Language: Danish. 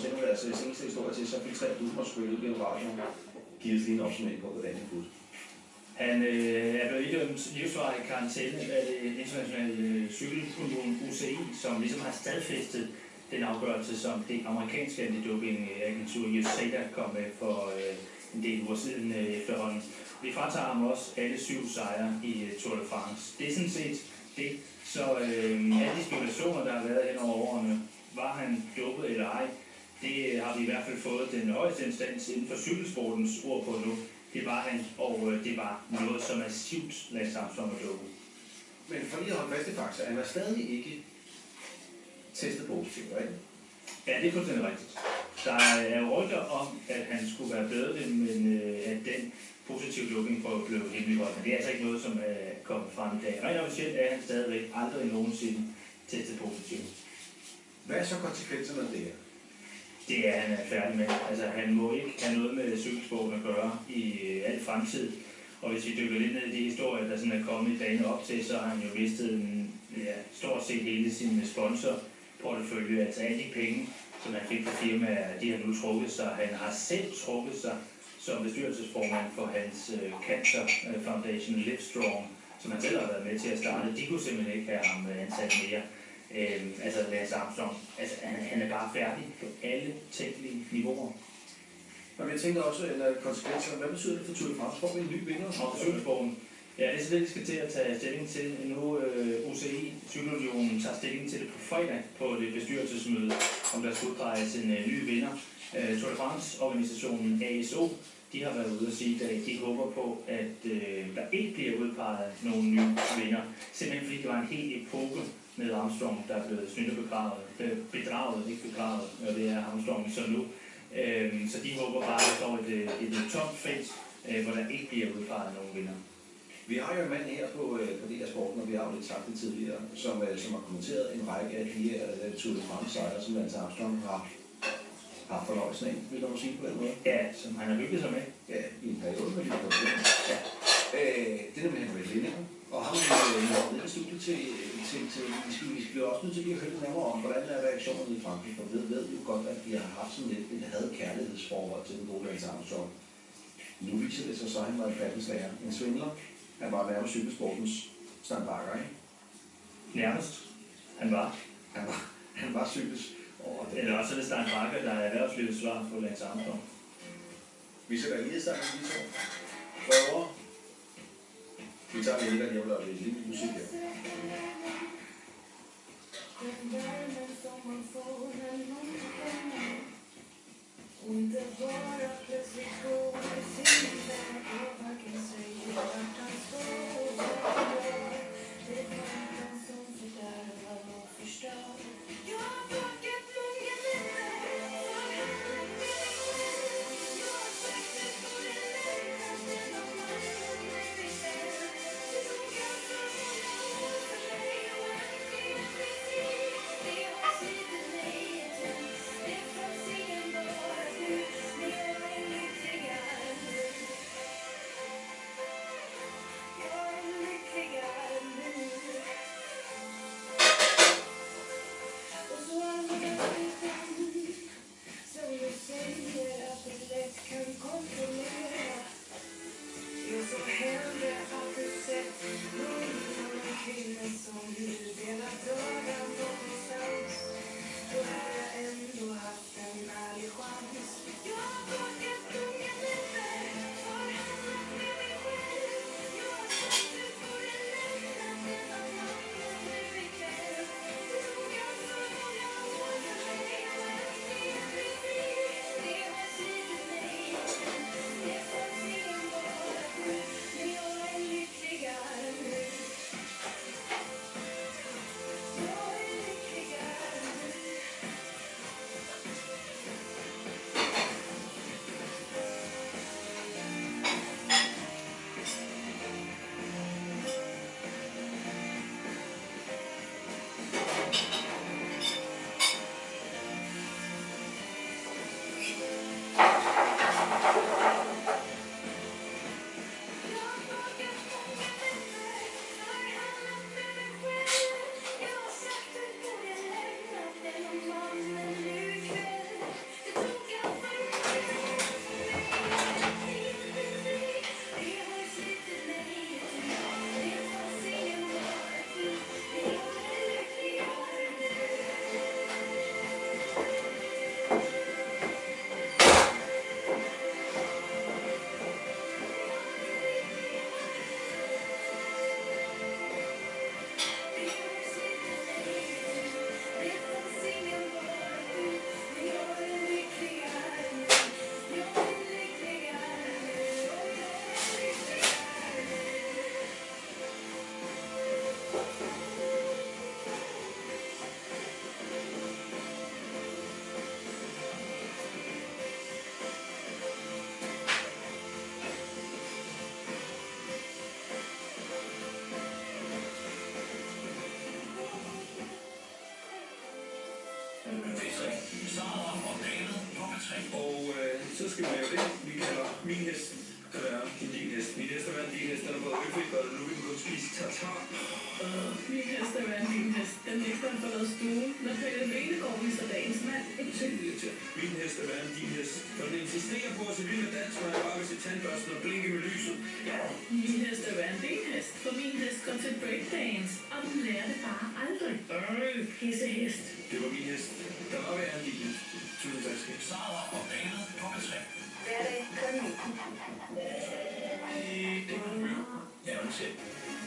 fortælle deres seneste historie til, så filtrerer du mig selvfølgelig gennem radioen. Giv os lige en opsummering på, hvordan det er. Han er blevet idømt livsvarig karantæne af det internationale cykelunion UCI, som ligesom har stadfæstet den afgørelse, som det amerikanske antidopingagentur USADA kom med for en del uger siden efterhånden. Vi fratager ham også alle 7 sejre i Tour de France. Det er sådan set det. Så alle de spekulationer, der har været hen over årene, var han dopet eller ej, det har vi i hvert fald fået den højeste instans inden for cykelsportens ord på nu. Det var han, og det var noget, som massivt Lance Armstrong og dopet. Men for lige at holde fast i fakta, han var stadig ikke testet positiv, ikke? Ja, det er fuldstændig rigtigt. Der er jo rygter om, at han skulle være blevet, men at den positive dopingprøve blev hemmeligholdt. Men det er altså ikke noget, som er kommet frem i dag. Rent officielt er han stadigvæk aldrig nogensinde testet positiv. Hvad er så konsekvenserne af det her? Det er han er færdig med. Altså, han må ikke have noget med cykelsporten at gøre i al fremtid. Og hvis vi dykker lidt ned i de historier, der sådan er kommet i dagene op til, så har han jo mistet stort set hele sin sponsorportefølje. Altså alle de penge, som han fik fra firmaer, de har nu trukket sig. Han har selv trukket sig som bestyrelsesformand for hans Cancer Foundation Livestrong, som han selv har været med til at starte. De kunne simpelthen ikke have ham ansat mere. Altså Lance Armstrong, altså, han er bare færdig på alle tænkelige niveauer. Og jeg tænker også, at konsekvenser, hvad betyder det for Tour de France? Får vi en ny vinder? Og cykelsporten. Ja, det er så det, vi skal til at tage stilling til. Nu UCI, Cykelunionen, tager stilling til det på fredag på det bestyrelsesmøde, om der skal udpeges en ny vinder. Tour de France-organisationen ASO, de har været ude at sige, at de håber på, at der ikke bliver udpeget nogen nye vinder. Simpelthen fordi det var en hel epoke med Armstrong, der er blevet snydt og bedraget, ikke begravet, og det er Armstrong så nu. Så de håber bare, at der står et tomt felt, hvor der ikke bliver udpeget nogen vinder. Vi har jo en mand her på DR Sporten, og vi har jo lidt sagt det tidligere, som har kommenteret en række af de her Tour de France-sejre, som Lance Armstrong har fornøjelsen af, vil du sige på den måde? Ja, som han har hygget sig med. Ja, i en periode med de produktioner. Ja. Det er nemlig han ved Lindinger, og ham har været i studiet til vi bliver også nødt til at høre lidt nærmere om, hvordan er reaktionerne i Frankrig, for vi ved jo godt, at de har haft sådan lidt et had-kærlighedsforhold til den gode Lance Armstrong. Nu viser det sig så, at han var en fattigslager, en svindler. Han var nærmest cykelsportens standbakker, ikke? Nærmest. Han var cykels. Eller også er det Stein Bakker, der er erhvervslivets svar på Lance Armstrong. Vi sætter lige sammen de to. Prøver. Vi tager lige der og lidt lille musik her. skal vi lave det, vi kalder min hest. Din hest. Min hest er din hest, den er både øfrig, og nu vil den kun spise tartar. Min hest er din hest. Den nægter at forlade stuen. Når Pelle Venegård viser dagens mand. Min hest er din hest. Når den insisterer på at se vild med dans, må jeg bare vil se tandbørsten og blinke med lyset. Min hest er din hest. For min hest går til breakdance. Og den lærer det bare aldrig. Pissehest. Det var min hest. Der var være en lille. Tusind tak, skæb. Sara og banet på P3. Hverdag kl. 19. Det er en film. Ja,